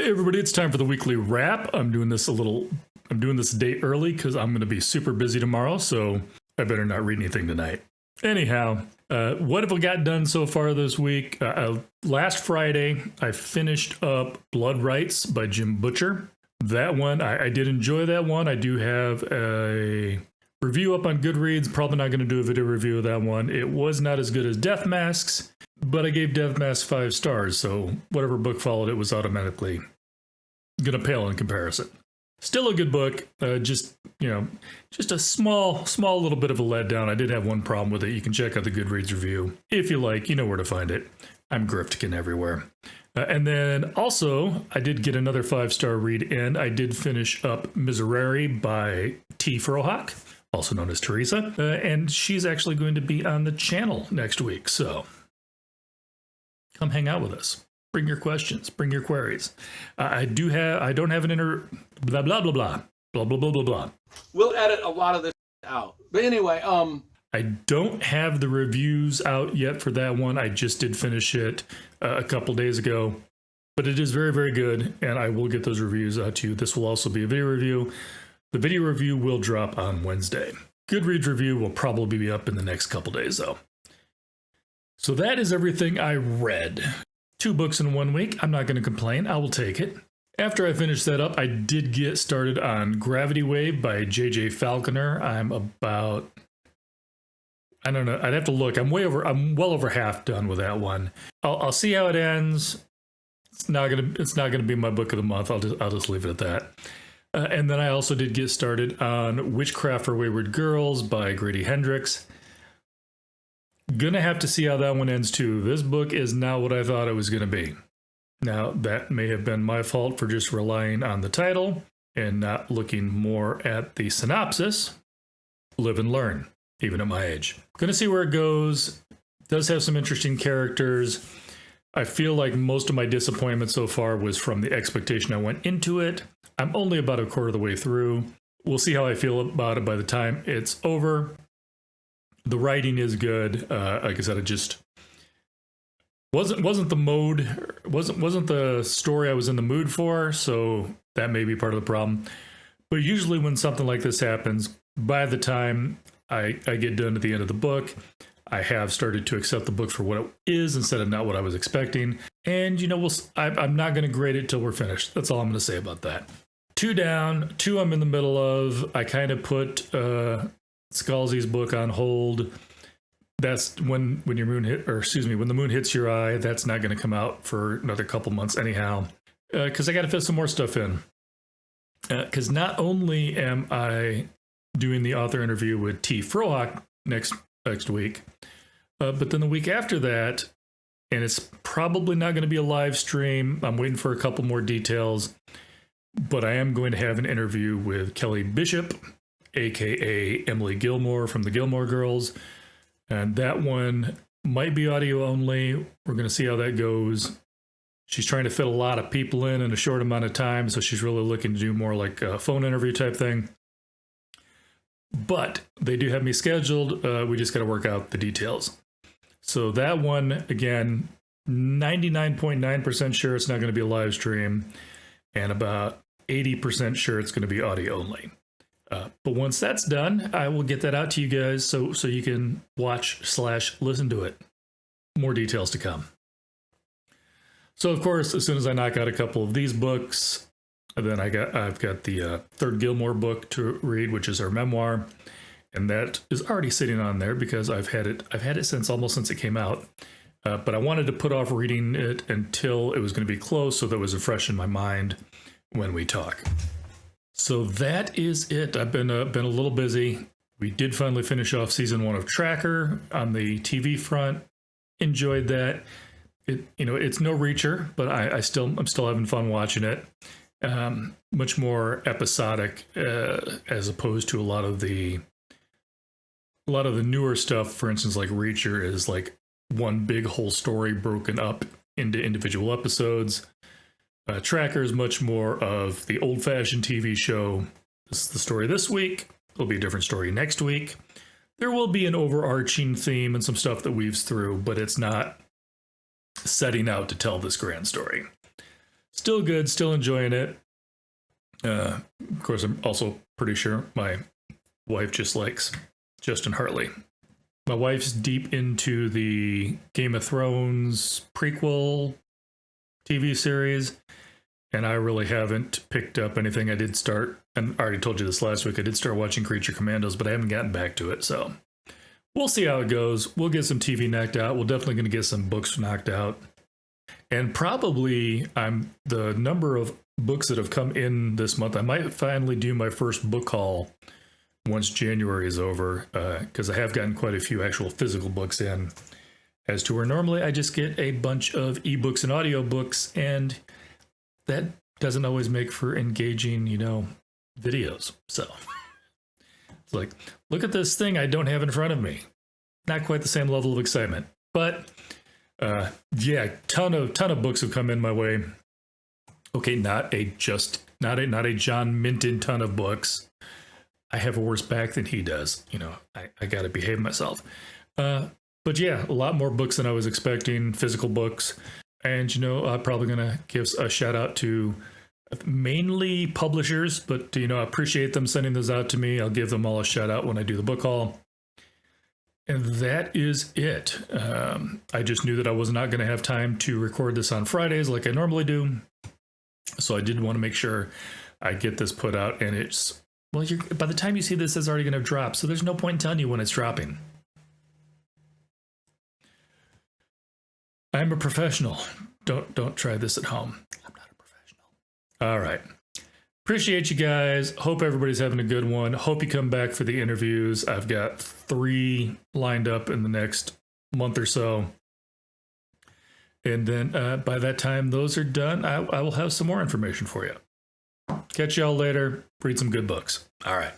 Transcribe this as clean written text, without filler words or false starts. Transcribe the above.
Hey everybody, it's time for the weekly wrap. I'm doing this a day early because I'm going to be super busy tomorrow, so I better not read anything tonight. Anyhow, what have I got done so far this week? Last Friday, I finished up Blood Rights by Jim Butcher. That one, I did enjoy that one. I do have a review up on Goodreads. Probably not going to do a video review of that one. It was not as good as Death Masks, but I gave Death Mask 5 stars, so whatever book followed it was automatically going to pale in comparison. Still a good book, just a small little bit of a letdown. I did have one problem with it. You can check out the Goodreads review. If you like, you know where to find it. I'm Gryftkin everywhere. And then also, I did get another 5-star read in. I did finish up Miserere by T. Frohock, also known as Teresa, and she's actually going to be on the channel next week, so come hang out with us. Bring your questions, bring your queries. I don't have an blah blah blah blah blah blah blah blah blah. We'll edit a lot of this out. But anyway, I don't have the reviews out yet for that one. I just did finish it a couple days ago, but it is very, very good, and I will get those reviews out to you. This will also be a video review. The video review will drop on Wednesday. Goodreads review will probably be up in the next couple days, though. So that is everything I read. 2 books in 1 week. I'm not going to complain. I will take it. After I finished that up, I did get started on Gravity Wave by J.J. Falconer. I'm about, I don't know, I'd have to look. I'm well over half done with that one. I'll see how it ends. It's not gonna be my book of the month. I'll just leave it at that. And then I also did get started on Witchcraft for Wayward Girls by Grady Hendrix. Gonna have to see how that one ends too. This book is not what I thought it was gonna be. Now, that may have been my fault for just relying on the title and not looking more at the synopsis. Live and learn, even at my age. Gonna see where it goes. Does have some interesting characters. I feel like most of my disappointment so far was from the expectation I went into it. I'm only about a quarter of the way through. We'll see how I feel about it by the time it's over. The writing is good. Like I said, it just wasn't the mode, wasn't the story I was in the mood for, so that may be part of the problem. But usually when something like this happens, by the time I get done at the end of the book, I have started to accept the book for what it is instead of not what I was expecting. And I'm not going to grade it till we're finished. That's all I'm going to say about that. 2 down, 2 I'm in the middle of. I kind of put Scalzi's book on hold. That's when the moon hits your eye. That's not going to come out for another couple months anyhow, because I got to fit some more stuff in. Because not only am I doing the author interview with T. Frohock next week, but then the week after that, and it's probably not going to be a live stream. I'm waiting for a couple more details, but I am going to have an interview with Kelly Bishop, aka Emily Gilmore from the Gilmore Girls. And that one might be audio only. We're going to see how that goes. She's trying to fit a lot of people in a short amount of time, so she's really looking to do more like a phone interview type thing. But they do have me scheduled. We just got to work out the details. So that one, again, 99.9% sure it's not going to be a live stream, and about 80% sure it's going to be audio only. But once that's done, I will get that out to you guys so you can watch/listen to it. More details to come. So, of course, as soon as I knock out a couple of these books, then I've got the third Gilmore book to read, which is her memoir, and that is already sitting on there because I've had it since it came out. But I wanted to put off reading it until it was going to be close, so that it was fresh in my mind when we talk. So that is it. I've been a little busy. We did finally finish off season 1 of Tracker on the TV front. Enjoyed that. It's no Reacher, but I'm still having fun watching it. Much more episodic as opposed to a lot of the newer stuff. For instance, like Reacher is like one big whole story broken up into individual episodes. Tracker is much more of the old-fashioned TV show. This is the story this week. There'll be a different story next week. There will be an overarching theme and some stuff that weaves through, but it's not setting out to tell this grand story. Still good, still enjoying it. Of course, I'm also pretty sure my wife just likes Justin Hartley. My wife's deep into the Game of Thrones prequel TV series, and I really haven't picked up anything. I did start, and I already told you this last week, I did start watching Creature Commandos, but I haven't gotten back to it, so we'll see how it goes. We'll get some TV knocked out. We're definitely going to get some books knocked out. And probably the number of books that have come in this month, I might finally do my first book haul once January is over, because I have gotten quite a few actual physical books in, as to where normally I just get a bunch of ebooks and audiobooks, and that doesn't always make for engaging, videos. So it's like, look at this thing I don't have in front of me. Not quite the same level of excitement, but yeah, ton of books have come in my way. Okay, not a John Minton ton of books. I have a worse back than he does. I got to behave myself. But yeah, a lot more books than I was expecting, physical books. And, I'm probably going to give a shout out to mainly publishers, but, I appreciate them sending those out to me. I'll give them all a shout out when I do the book haul. And that is it. I just knew that I was not going to have time to record this on Fridays like I normally do. So I did want to make sure I get this put out, and it's, well, by the time you see this, it's already going to drop. So there's no point in telling you when it's dropping. I'm a professional. Don't try this at home. I'm not a professional. All right. Appreciate you guys. Hope everybody's having a good one. Hope you come back for the interviews. I've got 3 lined up in the next month or so. And then by that time those are done, I will have some more information for you. Catch y'all later. Read some good books. All right.